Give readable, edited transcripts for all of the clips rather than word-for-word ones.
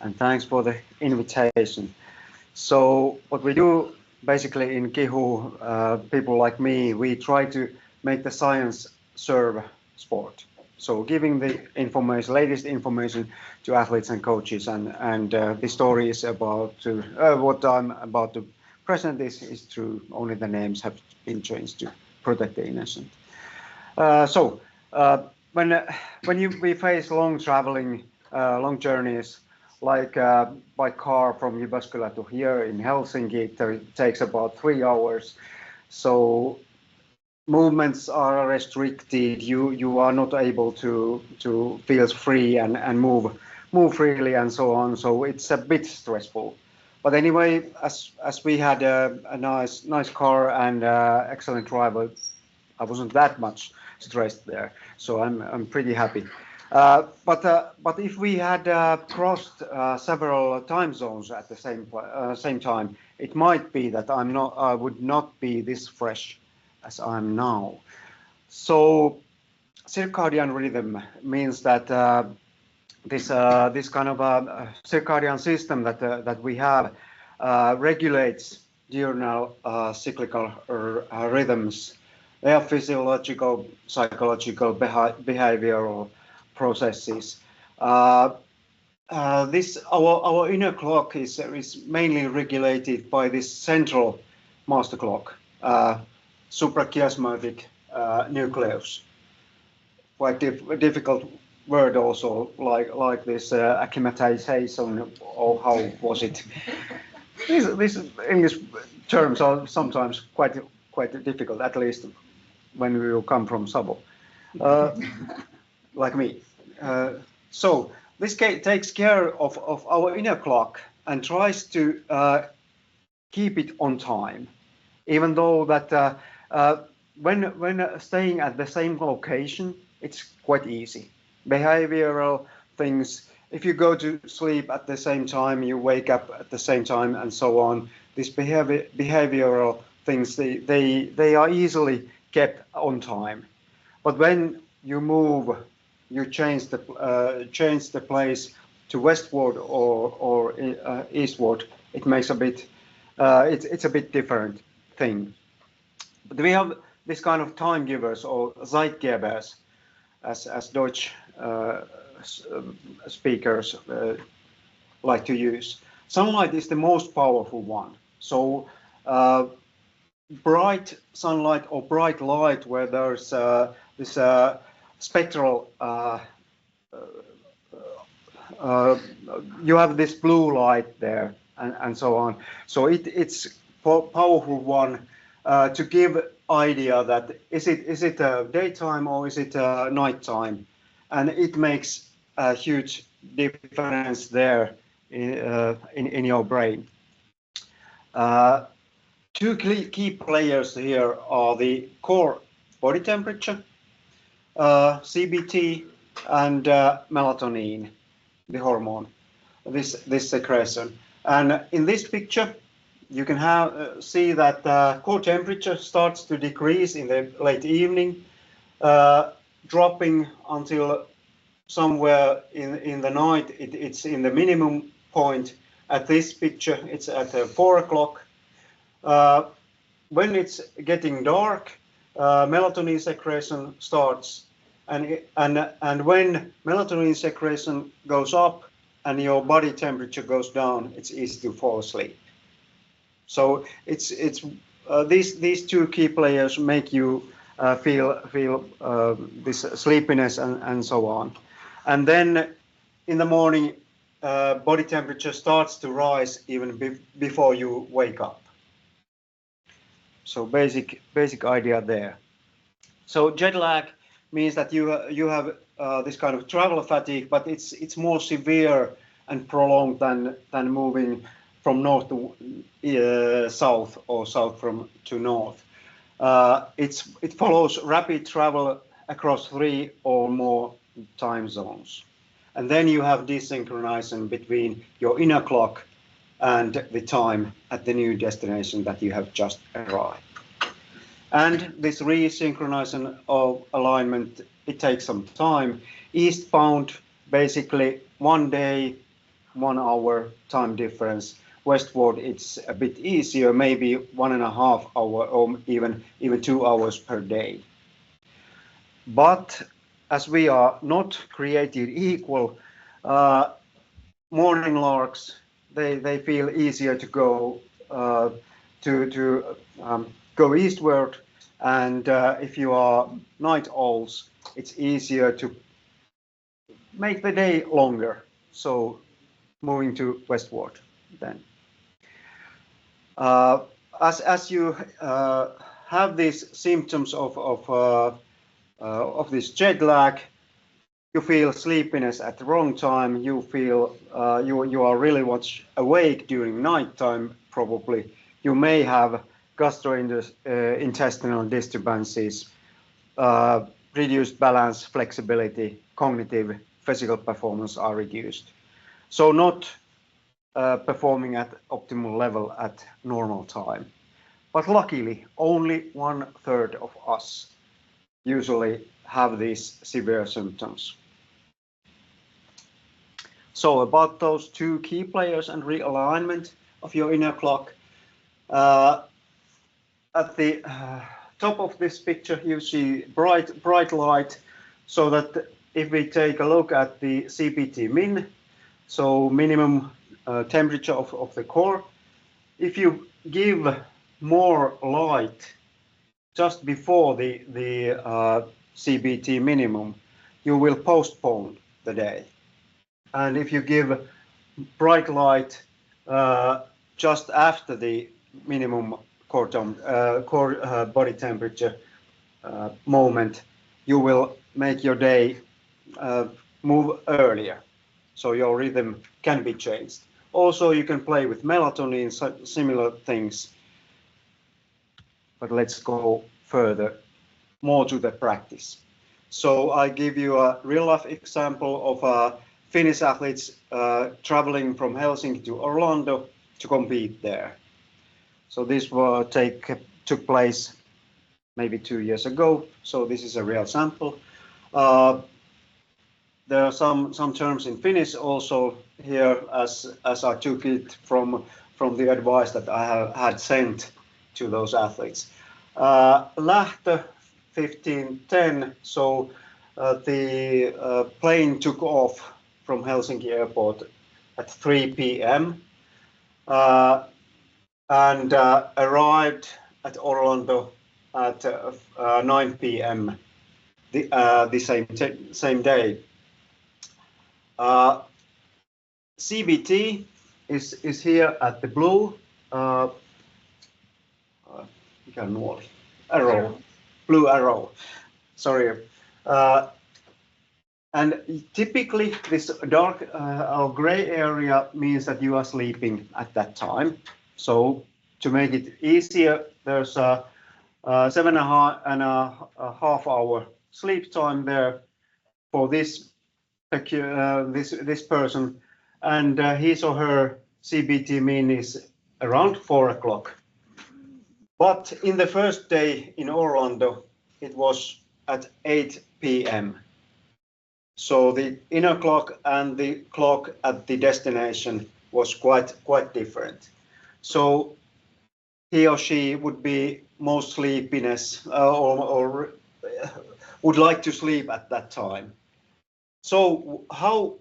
and thanks for the invitation. So what we do basically in KIHU, people like me, we try to make the science serve sport. So giving the information, latest information to athletes and coaches, and the story is about what I'm about to present is true. Only the names have been changed to protect the innocent. So when we face long traveling, long journeys, like by car from Jyväskylä to here in Helsinki, it takes about 3 hours. So movements are restricted. You are not able to feel free and move freely and so on. So it's a bit stressful. But anyway, as we had a nice car and excellent driver, I wasn't that much stressed there. So I'm pretty happy. But if we had crossed several time zones at the same time, it might be that I would not be this fresh as I'm now. So circadian rhythm means that this kind of circadian system that we have regulates diurnal cyclical rhythms. They are physiological, psychological, behavioral processes. This our inner clock is mainly regulated by this central master clock, suprachiasmatic nucleus. Quite difficult word also, like this acclimatization, or how was it? These English terms are sometimes quite difficult, at least when we come from Savo, like me. So this takes care of our inner clock and tries to keep it on time, even though that when staying at the same location, it's quite easy. Behavioral things, if you go to sleep at the same time, you wake up at the same time, and so on. These behavioral things, they are easily kept on time. But when you move, you change the place to westward or eastward, it makes a bit it's a bit different thing. But we have this kind of time givers, or Zeitgebers, as Deutsch speakers like to use. Sunlight is the most powerful one. So bright sunlight or bright light, where there's this spectral, you have this blue light there, and so on. So it's powerful one to give idea that is it daytime or is it nighttime, and it makes a huge difference there in your brain. Two key players here are the core body temperature, CBT, and melatonin, the hormone, this secretion. And in this picture, you can see that core temperature starts to decrease in the late evening, dropping until somewhere in the night. It's in the minimum point. At this picture, it's at 4 o'clock. When it's getting dark, melatonin secretion starts, and when melatonin secretion goes up and your body temperature goes down, it's easy to fall asleep. So it's these two key players make you feel this sleepiness and so on. And then in the morning, body temperature starts to rise even before you wake up. So basic idea there. So jet lag means that you have this kind of travel fatigue, but it's more severe and prolonged than moving from north to south, or south to north. It follows rapid travel across 3 or more time zones, and then you have desynchronization between your inner clock and the time at the new destination that you have just arrived. And this resynchronization of alignment, it takes some time. Eastbound, basically 1 day, 1 hour time difference. Westward, it's a bit easier, maybe 1.5 hour or even 2 hours per day. But as we are not created equal, morning larks, they feel easier to go go eastward, and if you are night owls, it's easier to make the day longer. So moving to westward then. As you have these symptoms of this jet lag, you feel sleepiness at the wrong time, you feel you are really much awake during nighttime probably, you may have gastrointestinal disturbances, reduced balance, flexibility, cognitive, physical performance are reduced. So not performing at optimal level at normal time. But luckily, only 1/3 of us usually have these severe symptoms. So about those two key players and realignment of your inner clock. At the top of this picture, you see bright light, so that if we take a look at the CPT min, so minimum temperature of the core, if you give more light just before the CPT minimum, you will postpone the day. And if you give bright light just after the minimum core body temperature moment, you will make your day move earlier, so your rhythm can be changed. Also, you can play with melatonin, similar things. But let's go further, more to the practice. So I give you a real life example of Finnish athletes traveling from Helsinki to Orlando to compete there. So this took place maybe 2 years ago. So this is a real sample. There are some terms in Finnish also here, as I took it from the advice that I had sent to those athletes. Lähtö 15:10. So the plane took off from Helsinki airport at 3 p.m. And arrived at Orlando at 9 p.m. the same day. CBT is here at the blue blue arrow. Sorry. And typically this dark or gray area means that you are sleeping at that time. So to make it easier, there's a 7.5 hour sleep time there for this person, and his or her CBT min is around 4 o'clock. But in the first day in Orlando, it was at 8 p.m. So the inner clock and the clock at the destination was quite different. So he or she would be most sleepiness or would like to sleep at that time. So how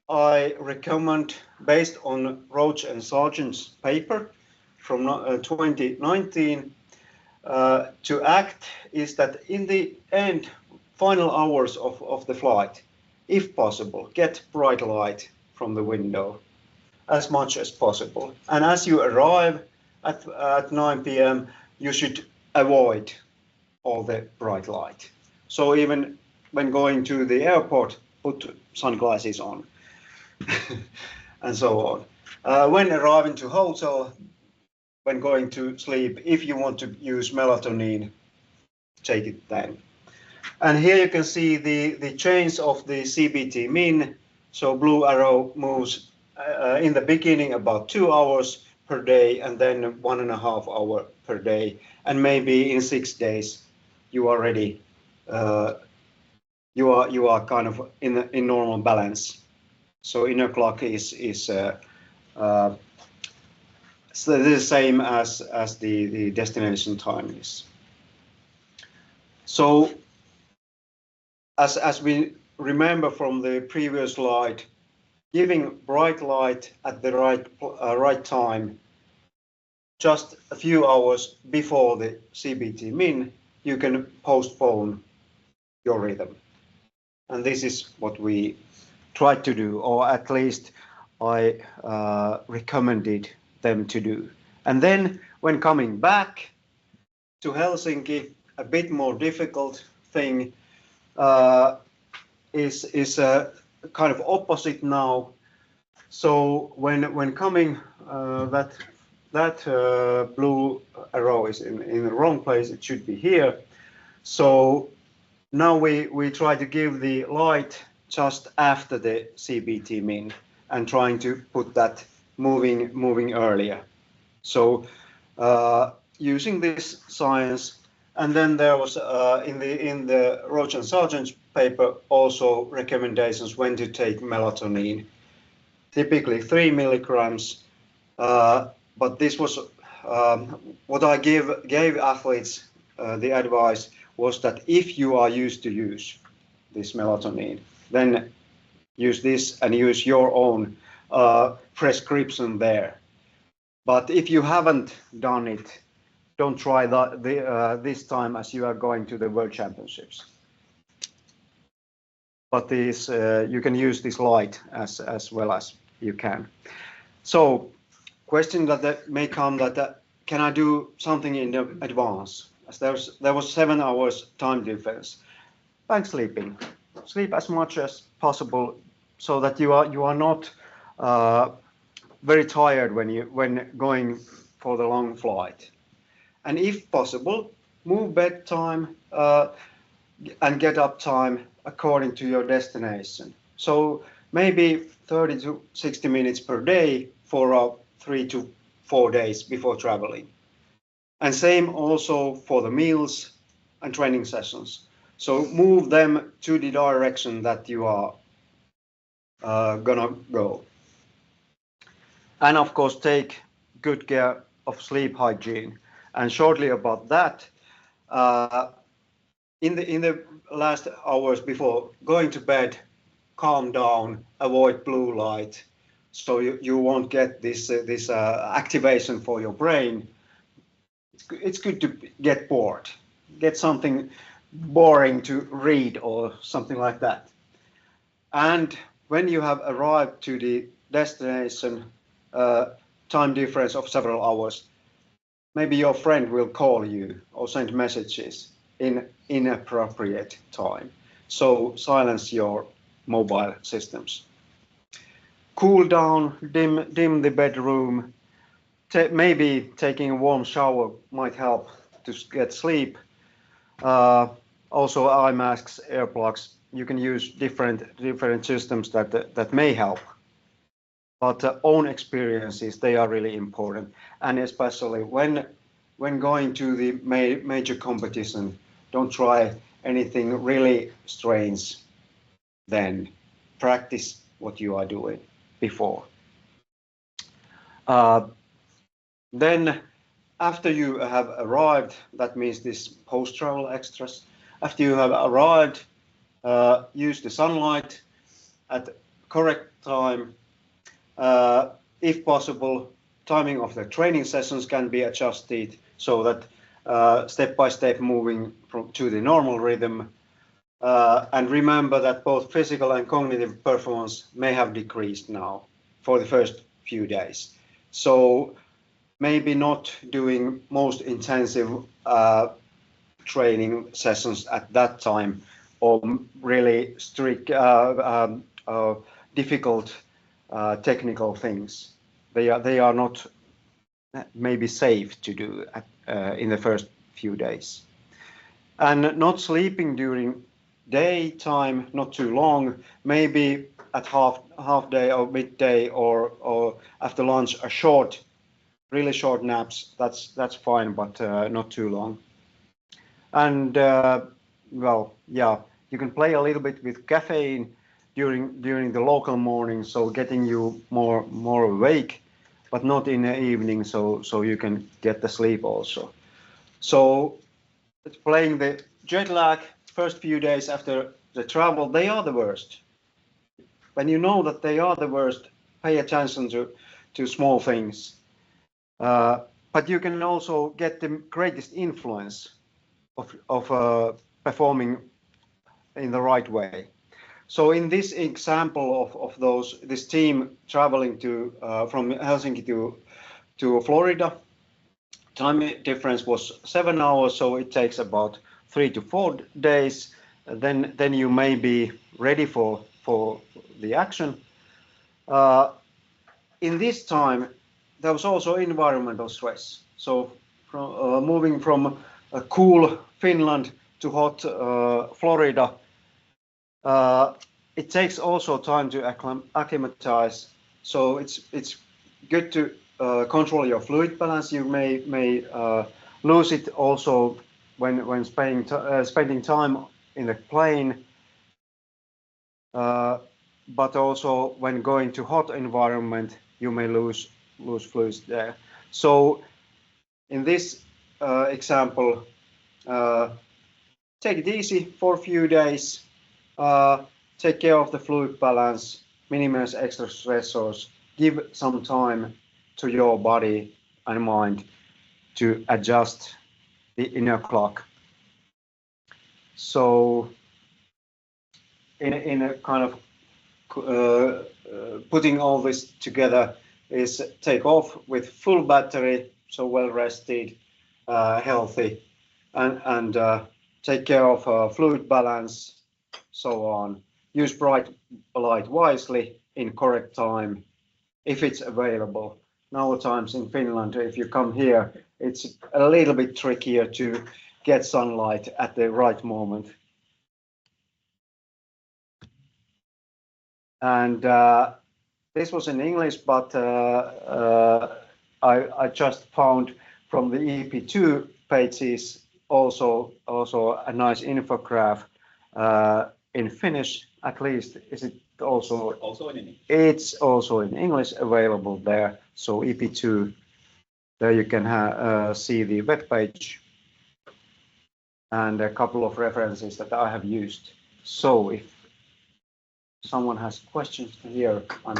I recommend, based on Roach and Sargent's paper from 2019, to act is that in the end, final hours of the flight, if possible, get bright light from the window as much as possible. And as you arrive at 9 p.m., you should avoid all the bright light. So even when going to the airport, put sunglasses on and so on. When arriving to hotel, when going to sleep, if you want to use melatonin, take it then. And here you can see the change of the CBT min. So blue arrow moves in the beginning about 2 hours per day, and then 1.5 hour per day. And maybe in 6 days, you are ready. You are kind of in normal balance. So inner clock is the same as the destination time is. So as we remember from the previous slide, giving bright light at the right time, just a few hours before the CBT min, you can postpone your rhythm. And this is what we tried to do, or at least I recommended them to do. And then when coming back to Helsinki, a bit more difficult thing is a kind of opposite now. So when coming, that blue arrow is in the wrong place. It should be here. So now we try to give the light just after the CBT min and trying to put that moving earlier. So using this science, and then there was in the Roach and Sargent's paper also recommendations when to take melatonin. Typically 3 milligrams, but this was what I gave athletes the advice was that if you are used to use this melatonin, then use this and use your own prescription there. But if you haven't done it, don't try this time as you are going to the World Championships. But this you can use this light as well as you can. So, question that may come that can I do something in advance? As there was 7 hours time difference. Bank sleeping. Sleep as much as possible so that you are not very tired when going for the long flight. And if possible, move bedtime and get up time according to your destination. So maybe 30 to 60 minutes per day for 3 to 4 days before traveling. And same also for the meals and training sessions. So move them to the direction that you are gonna go. And of course, take good care of sleep hygiene. And shortly about that, in the last hours before going to bed, calm down, avoid blue light, so you won't get this activation for your brain. It's good to get bored, get something boring to read or something like that. And when you have arrived to the destination, time difference of several hours, maybe your friend will call you or send messages in inappropriate time. So silence your mobile systems. Cool down, dim the bedroom. Maybe taking a warm shower might help to get sleep. Also eye masks, earplugs. You can use different systems that may help. But own experiences, they are really important, and especially when going to the major competition, don't try anything really strange. Then practice what you are doing before. Then after you have arrived, that means this post-travel extras. After you have arrived, use the sunlight at correct time. If possible, timing of the training sessions can be adjusted so that step by step moving to the normal rhythm. And remember that both physical and cognitive performance may have decreased now for the first few days. So maybe not doing most intensive training sessions at that time, or really strict, difficult technical things. They are not maybe safe to do in the first few days. And not sleeping during daytime, not too long, maybe at half day or midday or after lunch, really short naps. That's fine, but not too long. And well, yeah, you can play a little bit with caffeine, during the local morning, so getting you more awake, but not in the evening, so you can get the sleep also. So playing the jet lag first few days after the travel, they are the worst. When you know that they are the worst, pay attention to small things. But you can also get the greatest influence of performing in the right way. So in this example of this team traveling from Helsinki to Florida, time difference was 7 hours, so it takes about 3 to 4 days. Then you may be ready for the action. In this time, there was also environmental stress. So moving from cool Finland to hot Florida, it takes also time to acclimatize. So it's good to control your fluid balance. You may lose it also when spending time in the plane, but also when going to hot environment, you may lose fluids there. So in this example, take it easy for a few days. Take care of the fluid balance, minimize extra stressors, give some time to your body and mind to adjust the inner clock. So in a kind of putting all this together is take off with full battery, so well rested, healthy, and take care of fluid balance, so on. Use bright light wisely in correct time if it's available. Nowadays in Finland, if you come here, it's a little bit trickier to get sunlight at the right moment. And this was in English, but I just found from the EP2 pages also a nice infograph in Finnish, at least. Is it also in English? It's also in English available there. So EP2, there you can see the web page and a couple of references that I have used. So if someone has questions here, I'm